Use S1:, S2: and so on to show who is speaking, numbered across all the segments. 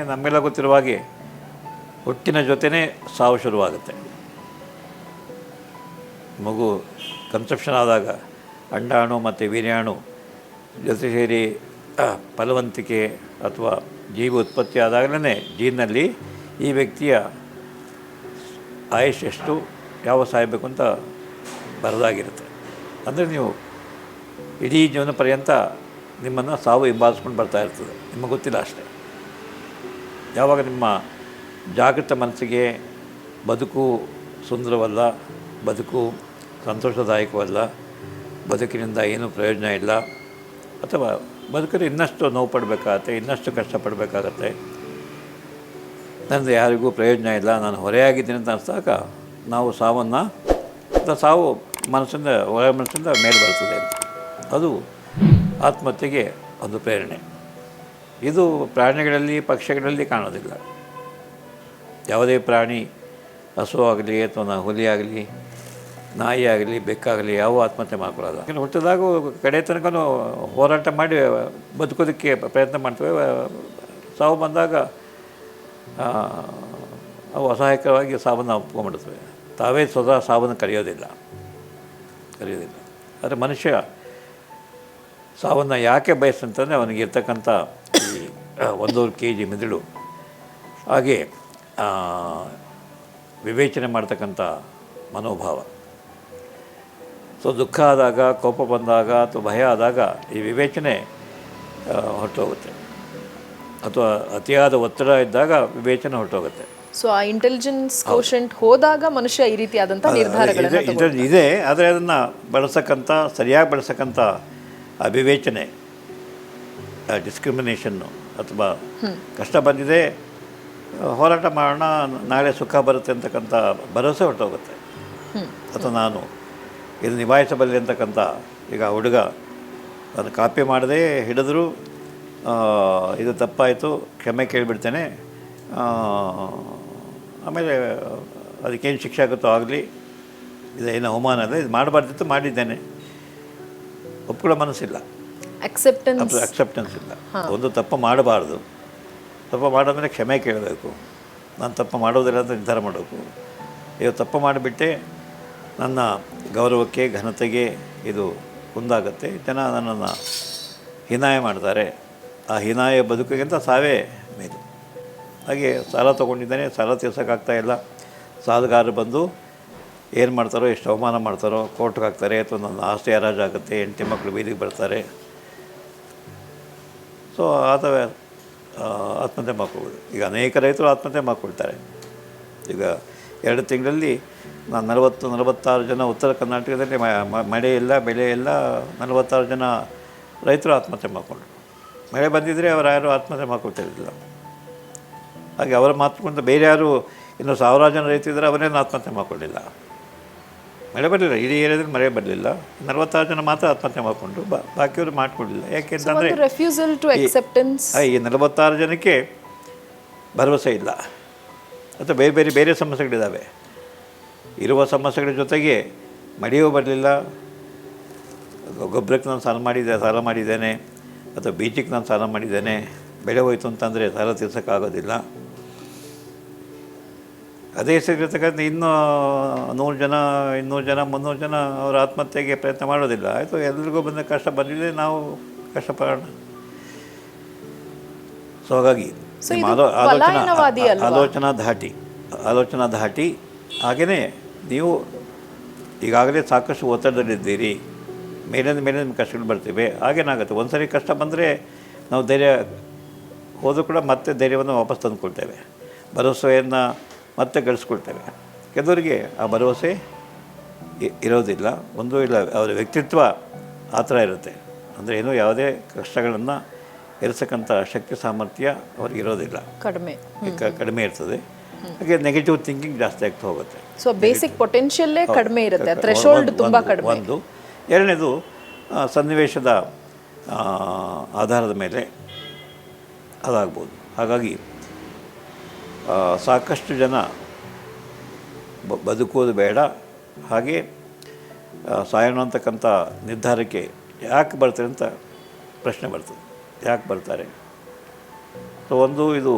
S1: ನಮಗೆಲ್ಲ ಗೊತ್ತಿರುವ ಹಾಗೆ ಹುಟ್ಟಿನ ಜೊತೆಯೇ ಸಾವು ಶುರುವಾಗುತ್ತೆ. ಮಗು ಕನ್ಸೆಪ್ಷನ್ ಆದಾಗ ಅಂಡಾಣು ಮತ್ತು ವೀರ್ಯಾಣು ಜೊತೆ ಸೇರಿ ಫಲವಂತಿಕೆ ಅಥವಾ ಜೀವ ಉತ್ಪತ್ತಿ ಆದಾಗಲೇ ಜೀನ್ನಲ್ಲಿ ಈ ವ್ಯಕ್ತಿಯ ಆಯುಷ್ ಎಷ್ಟು, ಯಾವ ಸಾಯಬೇಕು ಅಂತ ಬರೆದಾಗಿರುತ್ತೆ. ಅಂದರೆ ನೀವು ಇಡೀ ಜೀವನ ಪರ್ಯಂತ ನಿಮ್ಮನ್ನು ಸಾವು ಹಿಂಬಾಲಿಸ್ಕೊಂಡು ಬರ್ತಾ ಇರ್ತದೆ, ನಿಮಗೆ ಗೊತ್ತಿಲ್ಲ ಅಷ್ಟೇ. ಯಾವಾಗ ನಿಮ್ಮ ಜಾಗೃತ ಮನಸ್ಸಿಗೆ ಬದುಕು ಸುಂದರವಲ್ಲ, ಬದುಕು ಸಂತೋಷದಾಯಕವಲ್ಲ, ಬದುಕಿನಿಂದ ಏನೂ ಪ್ರಯೋಜನ ಇಲ್ಲ, ಅಥವಾ ಬದುಕಲ್ಲಿ ಇನ್ನಷ್ಟು ನೋವು ಪಡಬೇಕಾಗತ್ತೆ, ಇನ್ನಷ್ಟು ಕಷ್ಟಪಡಬೇಕಾಗತ್ತೆ, ನನ್ನದು ಯಾರಿಗೂ ಪ್ರಯೋಜನ ಇಲ್ಲ, ನಾನು ಹೊರೆಯಾಗಿದ್ದೀನಿ ಅಂತ ಅನಿಸಿದಾಗ ನಾವು ಸಾವನ್ನು ಸಾವು ಮನಸ್ಸಿಂದ ಒಳ ಮನಸ್ಸಿಂದ ಮೇಲೆ ಬರ್ತದೆ. ಅದು ಆತ್ಮಹತ್ಯೆಗೆ ಒಂದು ಪ್ರೇರಣೆ. ಇದು ಪ್ರಾಣಿಗಳಲ್ಲಿ ಪಕ್ಷಿಗಳಲ್ಲಿ ಕಾಣೋದಿಲ್ಲ. ಯಾವುದೇ ಪ್ರಾಣಿ, ಹಸು ಆಗಲಿ ಅಥವಾ ಹುಲಿ ಆಗಲಿ, ನಾಯಿ ಆಗಲಿ, ಬೆಕ್ಕಾಗಲಿ ಯಾವ ಆತ್ಮಹತ್ಯೆ ಮಾಡ್ಕೊಳ್ಳೋದು. ಯಾಕಂದರೆ ಹುಟ್ಟಿದಾಗ ಕಡೆ ತನಕ ಹೋರಾಟ ಮಾಡಿ ಬದುಕೋದಕ್ಕೆ ಪ್ರಯತ್ನ ಮಾಡ್ತೇವೆ. ಸಾವು ಬಂದಾಗ ಅವು ಅಸಹಾಯಕವಾಗಿ ಸಾವನ್ನು ಒಪ್ಕೊಂಡ್ಬಿಡ್ತವೆ. ತಾವೇ ಸ್ವತಃ ಸಾವನ್ನು ಕರೆಯೋದಿಲ್ಲ. ಆದರೆ ಮನುಷ್ಯ ಸಾವನ್ನು ಯಾಕೆ ಬಯಸ್ತಂತಂದರೆ ಅವನಿಗೆ ಇರ್ತಕ್ಕಂಥ ಈ 1.5 kg ಮೆದುಳು, ಹಾಗೆ ವಿವೇಚನೆ ಮಾಡ್ತಕ್ಕಂಥ ಮನೋಭಾವ. ಸೊ ದುಃಖ ಆದಾಗ, ಕೋಪ ಬಂದಾಗ ಅಥವಾ ಭಯ ಆದಾಗ ಈ ವಿವೇಚನೆ ಹೊರಟೋಗುತ್ತೆ, ಅಥವಾ ಅತಿಯಾದ ಒತ್ತಡ ಇದ್ದಾಗ ವಿವೇಚನೆ ಹೊರಟೋಗುತ್ತೆ.
S2: ಸೊ ಆ ಇಂಟೆಲಿಜೆನ್ಸ್ ಕೋಶೆಂಟ್ ಹೋದಾಗ ಮನುಷ್ಯ ಈ ರೀತಿಯಾದಂಥ ನಿರ್ಧಾರಗಳನ್ನು
S1: ಇದೆ. ಆದರೆ ಅದನ್ನು ಬಳಸಕ್ಕಂಥ, ಸರಿಯಾಗಿ ಬಳಸಕ್ಕಂಥ ಆ ವಿವೇಚನೆ, ಡಿಸ್ಕ್ರಿಮಿನೇಷನ್ನು, ಅಥವಾ ಕಷ್ಟ ಬಂದಿದೆ ಹೋರಾಟ ಮಾಡೋಣ, ನಾಳೆ ಸುಖ ಬರುತ್ತೆ ಅಂತಕ್ಕಂಥ ಭರವಸೆ ಹೊರಟೋಗುತ್ತೆ. ಅಥವಾ ನಾನು ಇದು ನಿಭಾಯಿಸಬಲ್ಲೆ ಅಂತಕ್ಕಂಥ, ಈಗ ಹುಡುಗ ನಾನು ಕಾಪಿ ಮಾಡದೆ ಹಿಡಿದ್ರು ಇದು ತಪ್ಪಾಯಿತು, ಕ್ಷಮೆ ಕೇಳಿಬಿಡ್ತೇನೆ, ಆಮೇಲೆ ಅದಕ್ಕೇನು ಶಿಕ್ಷೆ ಆಗುತ್ತೋ ಆಗಲಿ, ಇದೇನು ಅವಮಾನ ಅದ, ಇದು ಮಾಡಬಾರ್ದಿತ್ತು, ಮಾಡಿದ್ದೇನೆ, ಒಪ್ಕೊಳ್ಳೋ ಮನಸ್ಸಿಲ್ಲ, ಅಕ್ಸೆಪ್ಟೆನ್ಸ್ ಇಲ್ಲ. ಒಂದು ತಪ್ಪು ಮಾಡಬಾರ್ದು, ತಪ್ಪು ಮಾಡಾದ್ಮೇಲೆ ಕ್ಷಮೆ ಕೇಳಬೇಕು, ನಾನು ತಪ್ಪು ಮಾಡೋದಿಲ್ಲ ಅಂತ ನಿರ್ಧಾರ ಮಾಡಬೇಕು. ಇವತ್ತು ತಪ್ಪು ಮಾಡಿಬಿಟ್ಟೆ ನನ್ನ ಗೌರವಕ್ಕೆ, ಘನತೆಗೆ ಇದು ಕುಂದಾಗತ್ತೆ, ಜನ ನನ್ನನ್ನು ಹೀನಾಯ ಮಾಡ್ತಾರೆ, ಆ ಹೀನಾಯ ಬದುಕಿಗಿಂತ ಸಾವೇ ಮೇಲು. ಹಾಗೆ ಸಾಲ ತೊಗೊಂಡಿದ್ದಾನೆ, ಸಾಲ ತೀರ್ಸೋಕ್ಕಾಗ್ತಾಯಿಲ್ಲ, ಸಾಲಗಾರರು ಬಂದು ಏನು ಮಾಡ್ತಾರೋ, ಎಷ್ಟು ಅವಮಾನ ಮಾಡ್ತಾರೋ, ಕೋರ್ಟ್ಗೆ ಹಾಕ್ತಾರೆ, ಅಥವಾ ನನ್ನ ಆಸ್ತಿ ಹರಾಜಾಗುತ್ತೆ, ಹೆಂಡತಿ ಮಕ್ಕಳು ಬೀದಿಗೆ ಬರ್ತಾರೆ. ಸೊ ಅಥವಾ ಆತ್ಮಹತ್ಯೆ ಮಾಡ್ಕೊಬೋದು. ಈಗ ಅನೇಕ ರೈತರು ಆತ್ಮಹತ್ಯೆ ಮಾಡ್ಕೊಳ್ತಾರೆ. ಈಗ 2 ತಿಂಗಳಲ್ಲಿ ನಾನು 46 ಜನ ಉತ್ತರ ಕರ್ನಾಟಕದಲ್ಲಿ ಮಳೆ ಇಲ್ಲ, ಬೆಳೆ ಇಲ್ಲ, 46 ಜನ ರೈತರು ಆತ್ಮಹತ್ಯೆ ಮಾಡ್ಕೊಂಡ್ರು. ಮಳೆ ಬಂದಿದ್ದರೆ ಅವರು ಯಾರು ಆತ್ಮಹತ್ಯೆ ಮಾಡ್ಕೊಳ್ತಿರಲಿಲ್ಲ. ಹಾಗೆ ಅವರ ಮಾತುಕೊಂಡ ಬೇರೆ ಯಾರು ಇನ್ನು 1000 ಜನ ರೈತರಿದ್ದರೆ ಅವರೇನು ಆತ್ಮಹತ್ಯೆ ಮಾಡ್ಕೊಳ್ಳಿಲ್ಲ. ಮಳೆ ಬರಲಿಲ್ಲ, ಇಡೀ ಏರಿಯಾದಲ್ಲಿ ಮಳೆ ಬರಲಿಲ್ಲ, 46 ಜನ ಮಾತ್ರ ಆತ್ಮಹತ್ಯೆ ಮಾಡಿಕೊಂಡ್ರು, ಬಾಕಿಯವರು ಮಾಡ್ಕೊಳ್ಳಿಲ್ಲ. ಯಾಕೆಂತಂದರೆ ಈ 46 ಜನಕ್ಕೆ ಭರವಸೆ ಇಲ್ಲ, ಅಥವಾ ಬೇರೆ ಸಮಸ್ಯೆಗಳಿದ್ದಾವೆ. ಇರುವ ಸಮಸ್ಯೆಗಳ ಜೊತೆಗೆ ಮಳೆಯೂ ಬರಲಿಲ್ಲ, ಗೊಬ್ಬರಕ್ಕೆ ನಾನು ಸಾಲ ಮಾಡಿದ್ದೇನೆ, ಅಥವಾ ಬೀಜಕ್ಕೆ ನಾನು ಸಾಲ ಮಾಡಿದ್ದೇನೆ, ಬೆಳೆ ಹೋಯ್ತು ಅಂತಂದರೆ ಸಾಲ ತೀರ್ಸೋಕ್ಕಾಗೋದಿಲ್ಲ. ಅದೇ ಹೆಸರಿರ್ತಕ್ಕಂಥ ಇನ್ನೂ 100 ಜನ, 200 ಜನ, 300 ಜನ ಅವರು ಆತ್ಮಹತ್ಯೆಗೆ ಪ್ರಯತ್ನ ಮಾಡೋದಿಲ್ಲ. ಆಯಿತು, ಎಲ್ರಿಗೂ ಬಂದ ಕಷ್ಟ ಬಂದಿದೆ, ನಾವು ಕಷ್ಟಪಡೋಣ. ಸೊ ಹಾಗಾಗಿ ಆಲೋಚನಾ ಧಾಟಿ. ಹಾಗೆಯೇ ನೀವು ಈಗಾಗಲೇ ಸಾಕಷ್ಟು ಒತ್ತಡದಲ್ಲಿದ್ದೀರಿ, ಮೇಲಿಂದ ನಿಮ್ಗೆ ಕಷ್ಟಗಳು ಬರ್ತಿವೆ. ಹಾಗೇನಾಗುತ್ತೆ, ಒಂದು ಸರಿ ಕಷ್ಟ ಬಂದರೆ ನಾವು ಧೈರ್ಯ ಹೋದರೂ ಕೂಡ ಮತ್ತೆ ಧೈರ್ಯವನ್ನು ವಾಪಸ್ ತಂದುಕೊಳ್ತೇವೆ, ಭರವಸೆಯನ್ನು ಮತ್ತೆ ಗಳಿಸ್ಕೊಳ್ತೇವೆ. ಕೆಲವರಿಗೆ ಆ ಭರವಸೆ ಇರೋದಿಲ್ಲ, ಒಂದು ಇಲ್ಲ, ಅವರ ವ್ಯಕ್ತಿತ್ವ ಆ ಥರ ಇರುತ್ತೆ. ಅಂದರೆ ಏನೋ ಯಾವುದೇ ಕಷ್ಟಗಳನ್ನು ಎದುರಿಸಕ್ಕಂಥ ಶಕ್ತಿ ಸಾಮರ್ಥ್ಯ ಅವ್ರಿಗೆ ಇರೋದಿಲ್ಲ, ಕಡಿಮೆ ಇರ್ತದೆ. ಹಾಗೆ ನೆಗೆಟಿವ್ ಥಿಂಕಿಂಗ್ ಜಾಸ್ತಿ ಆಗ್ತಾ ಹೋಗುತ್ತೆ.
S2: ಸೊ ಬೇಸಿಕ್ ಪೊಟೆನ್ಷಿಯಲ್ಲೇ ಕಡಿಮೆ ಇರುತ್ತೆ, ಥ್ರೆಶೋಲ್ಡ್ ತುಂಬ ಕಡಿಮೆ.
S1: ಒಂದು. ಎರಡನೇದು ಸನ್ನಿವೇಶದ ಆಧಾರದ ಮೇಲೆ ಅದಾಗ್ಬೋದು. ಹಾಗಾಗಿ ಸಾಕಷ್ಟು ಜನ ಬದುಕೋದು ಬೇಡ, ಹಾಗೆ ಸಾಯೋಣ ಅಂತಕ್ಕಂಥ ನಿರ್ಧಾರಕ್ಕೆ ಯಾಕೆ ಬರ್ತಾರೆ ಅಂತ ಪ್ರಶ್ನೆ ಬರ್ತದೆ. ಯಾಕೆ ಬರ್ತಾರೆ? ಸೊ ಒಂದು ಇದು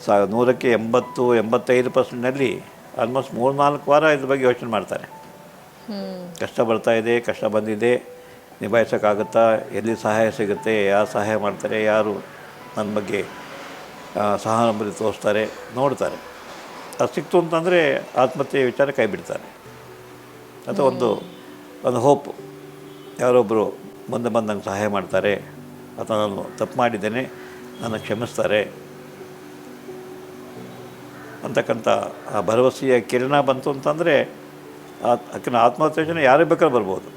S1: 100ಕ್ಕೆ 80-85%ನಲ್ಲಿ ಆಲ್ಮೋಸ್ಟ್ 3-4 ವಾರ ಇದ್ರ ಬಗ್ಗೆ ಯೋಚನೆ ಮಾಡ್ತಾರೆ. ಕಷ್ಟ ಬರ್ತಾ ಇದೆ, ಕಷ್ಟ ಬಂದಿದೆ, ನಿಭಾಯಿಸೋಕ್ಕಾಗುತ್ತಾ, ಎಲ್ಲಿ ಸಹಾಯ ಸಿಗುತ್ತೆ, ಯಾರು ಸಹಾಯ ಮಾಡ್ತಾರೆ, ಯಾರು ನನ್ನ ಬಗ್ಗೆ ಸಹಾನುಭೂತಿ ತೋರಿಸ್ತಾರೆ, ನೋಡ್ತಾರೆ. ಅದು ಸಿಕ್ತು ಅಂತಂದರೆ ಆತ್ಮಹತ್ಯೆ ವಿಚಾರ ಕೈ ಬಿಡ್ತಾರೆ. ಅಥವಾ ಒಂದು ಹೋಪ್, ಯಾರೊಬ್ಬರು ಮುಂದೆ ಬಂದು ನಂಗೆ ಸಹಾಯ ಮಾಡ್ತಾರೆ, ಅಥವಾ ನಾನು ತಪ್ಪು ಮಾಡಿದ್ದೇನೆ, ನನ್ನ ಕ್ಷಮಿಸ್ತಾರೆ ಅಂತಕ್ಕಂಥ ಆ ಭರವಸೆಯ ಕಿರಣ ಬಂತು ಅಂತಂದರೆ ಆಕಿನ ಆತ್ಮಹತ್ಯೆ ಯೋಚನೆ ಯಾರೇ ಬೇಕಾದ್ರೂ ಬರ್ಬೋದು.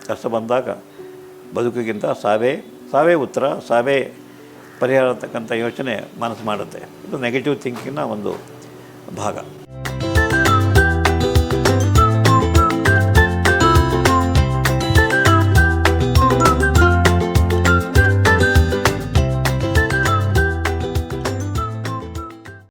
S1: ಕಷ್ಟ ಬಂದಾಗ ಬದುಕಿಗಿಂತ ಸಾವೇ ಉತ್ತರ, ಸಾವೇ ಪರಿಹಾರ ಅಂತಕ್ಕಂಥ ಯೋಚನೆ ಮನಸ್ಸು ಮಾಡುತ್ತೆ. ಇದು ನೆಗೆಟಿವ್ ಥಿಂಕಿಂಗ್ನ ಒಂದು ಭಾಗ.